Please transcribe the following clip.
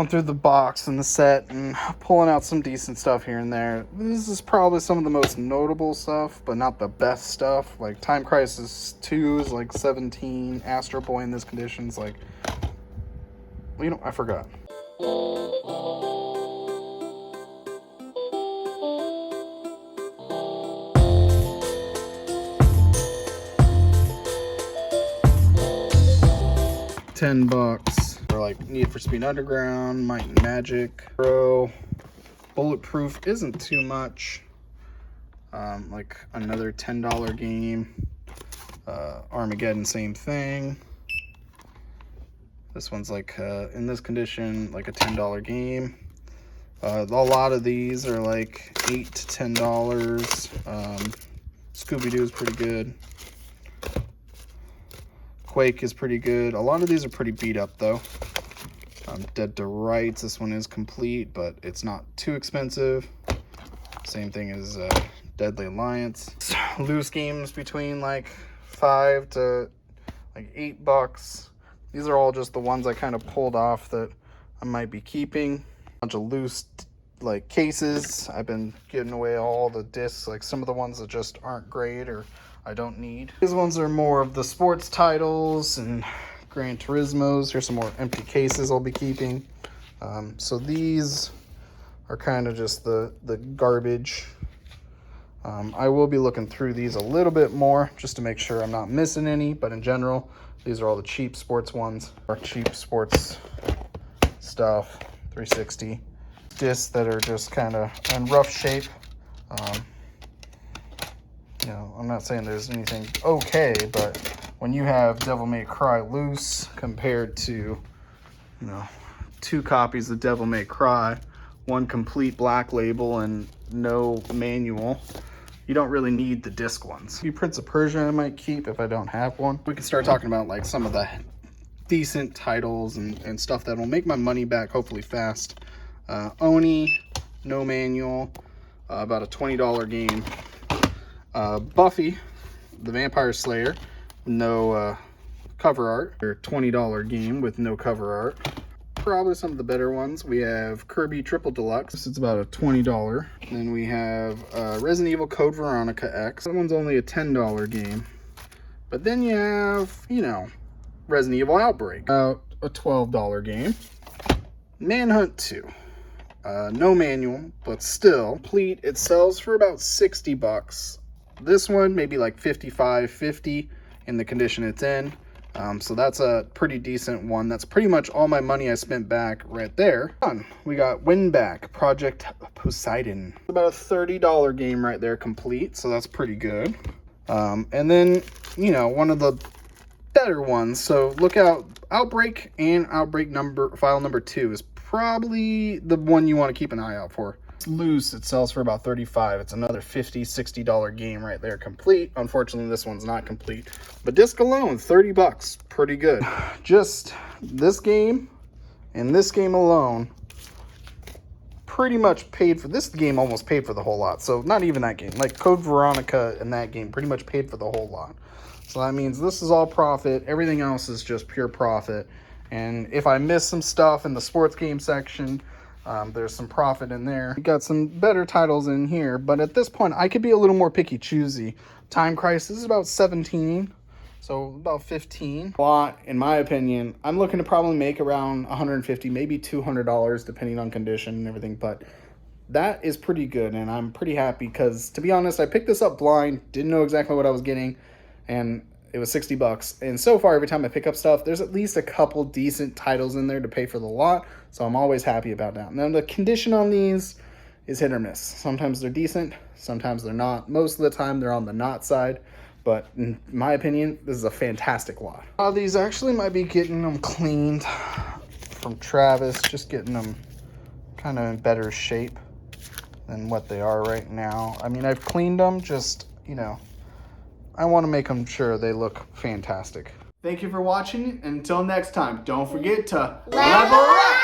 Going through the box and the set and pulling out some decent stuff here and there. This is probably some of the most notable stuff, but not the best stuff. Like Time Crisis 2 is like 17. Astro Boy in this condition is like, well, you know, I forgot. $10 for like Need for Speed Underground, Might and Magic, Pro. Bulletproof isn't too much. Like another $10 game. Armageddon, same thing. This one's like in this condition, like a $10 game. A lot of these are like $8 to $10. Scooby-Doo is pretty good. Quake is pretty good. A lot of these are pretty beat up though. Dead to Rights, this one is complete, but it's not too expensive. Same thing as Deadly Alliance. Loose games between like $5 to like $8. These are all just the ones I kind of pulled off that I might be keeping. A bunch of loose like cases. I've been giving away all the discs, like some of the ones that just aren't great or I don't need. These ones are more of the sports titles and Gran Turismos. Here's some more empty cases I'll be keeping. So these are kind of just the garbage. I will be looking through these a little bit more just to make sure I'm not missing any, but in general, these are all the cheap sports ones, or cheap sports stuff. 360 discs that are just kind of in rough shape. You know, I'm not saying there's anything okay, but when you have Devil May Cry loose compared to, you know, 2 copies of Devil May Cry, 1 complete black label and no manual, you don't really need the disc ones. Prince of Persia I might keep if I don't have one. We can start talking about like some of the decent titles and stuff that will make my money back hopefully fast. Oni, no manual, about a $20 game. Buffy, the Vampire Slayer, no cover art, or $20 game with no cover art. Probably some of the better ones. We have Kirby Triple Deluxe. It's about a $20. Then we have Resident Evil Code Veronica X. That one's only a $10 game. But then you have, you know, Resident Evil Outbreak, about a $12 game. Manhunt 2. No manual, but still complete. It sells for about $60. This one maybe like 55, 50 in the condition it's in. So that's a pretty decent one. That's pretty much all my money I spent back right there. We got Winback, Project Poseidon. About a $30 game right there complete, so that's pretty good. And then, you know, one of the better ones. So look out, Outbreak and Outbreak file number 2 is probably the one you want to keep an eye out for. It's loose, it sells for about $35. It's another $50, $60 game right there complete. Unfortunately, this one's not complete. But disc alone, $30, pretty good. Just this game and this game alone pretty much paid for, this game almost paid for the whole lot. So not even that game, like Code Veronica and that game pretty much paid for the whole lot. So that means this is all profit. Everything else is just pure profit. And if I miss some stuff in the sports game section, there's some profit in there. We got some better titles in here, but at this point, I could be a little more picky choosy. Time Crisis is about 17, so about 15. A lot, in my opinion. I'm looking to probably make around $150, maybe $200, depending on condition and everything, but that is pretty good, and I'm pretty happy because, to be honest, I picked this up blind, didn't know exactly what I was getting, and it was $60. And so far, every time I pick up stuff, there's at least a couple decent titles in there to pay for the lot. So I'm always happy about that. Now, the condition on these is hit or miss. Sometimes they're decent, sometimes they're not. Most of the time, they're on the not side. But in my opinion, this is a fantastic lot. These actually might be getting them cleaned from Travis, just getting them kind of in better shape than what they are right now. I mean, I've cleaned them, just, you know, I want to make them sure they look fantastic. Thank you for watching. Until next time, don't forget to level up!